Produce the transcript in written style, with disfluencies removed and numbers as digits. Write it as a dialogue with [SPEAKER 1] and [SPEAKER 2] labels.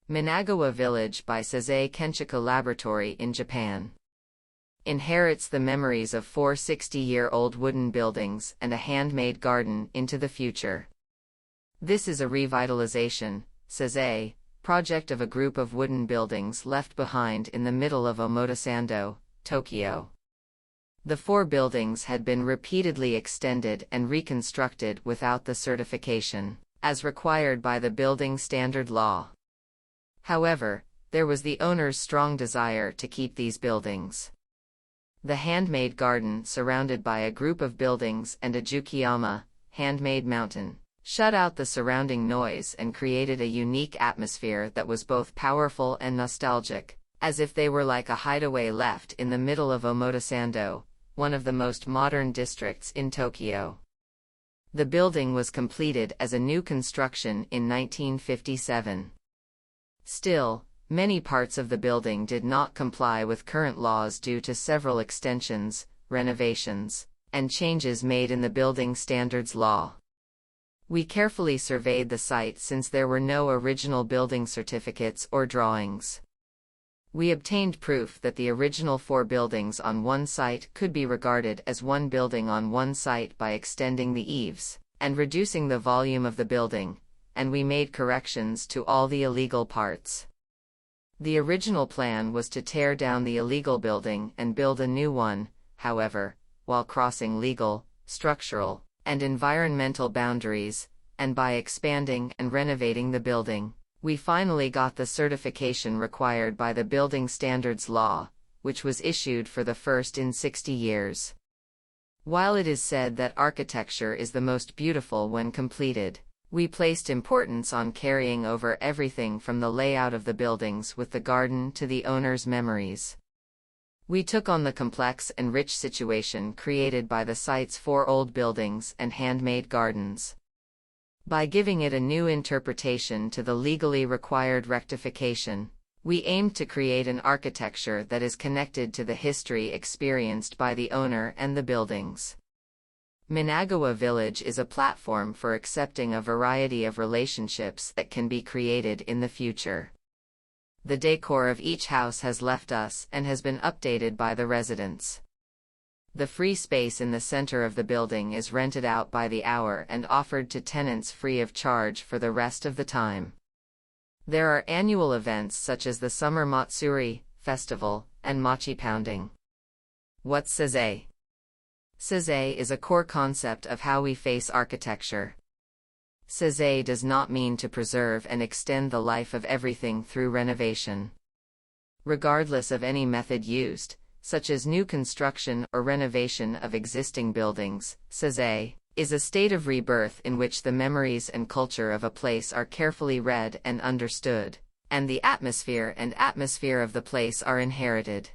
[SPEAKER 1] Minagawa Village by Saisei Kenchiku Laboratory in Japan. Inherits the memories of 4 60-year-old wooden buildings and a handmade garden into the future. This is a revitalization, Saisei, project of a group of wooden buildings left behind in the middle of Omotesando, Tokyo. The 4 buildings had been repeatedly extended and reconstructed without the certification, as required by the building standard law. However, there was the owner's strong desire to keep these buildings. The handmade garden surrounded by a group of buildings and a Tsukiyama, handmade mountain, shut out the surrounding noise and created a unique atmosphere that was both powerful and nostalgic, as if they were like a hideaway left in the middle of Omotesando, one of the most modern districts in Tokyo. The building was completed as a new construction in 1957. Still, many parts of the building did not comply with current laws due to several extensions, renovations, and changes made in the building standards law. We carefully surveyed the site since there were no original building certificates or drawings. We obtained proof that the original 4 buildings on one site could be regarded as one building on one site by extending the eaves and reducing the volume of the building, and we made corrections to all the illegal parts. The original plan was to tear down the illegal building and build a new one, however, while crossing legal, structural, and environmental boundaries, and by expanding and renovating the building, we finally got the certification required by the building standards law, which was issued for the first in 60 years. While it is said that architecture is the most beautiful when completed, we placed importance on carrying over everything from the layout of the buildings with the garden to the owner's memories. We took on the complex and rich situation created by the site's 4 old buildings and handmade gardens. By giving it a new interpretation to the legally required rectification, we aimed to create an architecture that is connected to the history experienced by the owner and the buildings. Minagawa Village is a platform for accepting a variety of relationships that can be created in the future. The decor of each house has left us and has been updated by the residents. The free space in the center of the building is rented out by the hour and offered to tenants free of charge for the rest of the time. There are annual events such as the Summer Matsuri Festival and mochi pounding. What's Saisei? Saisei is a core concept of how we face architecture. Saisei does not mean to preserve and extend the life of everything through renovation. Regardless of any method used, such as new construction or renovation of existing buildings, Saisei is a state of rebirth in which the memories and culture of a place are carefully read and understood, and the atmosphere of the place are inherited.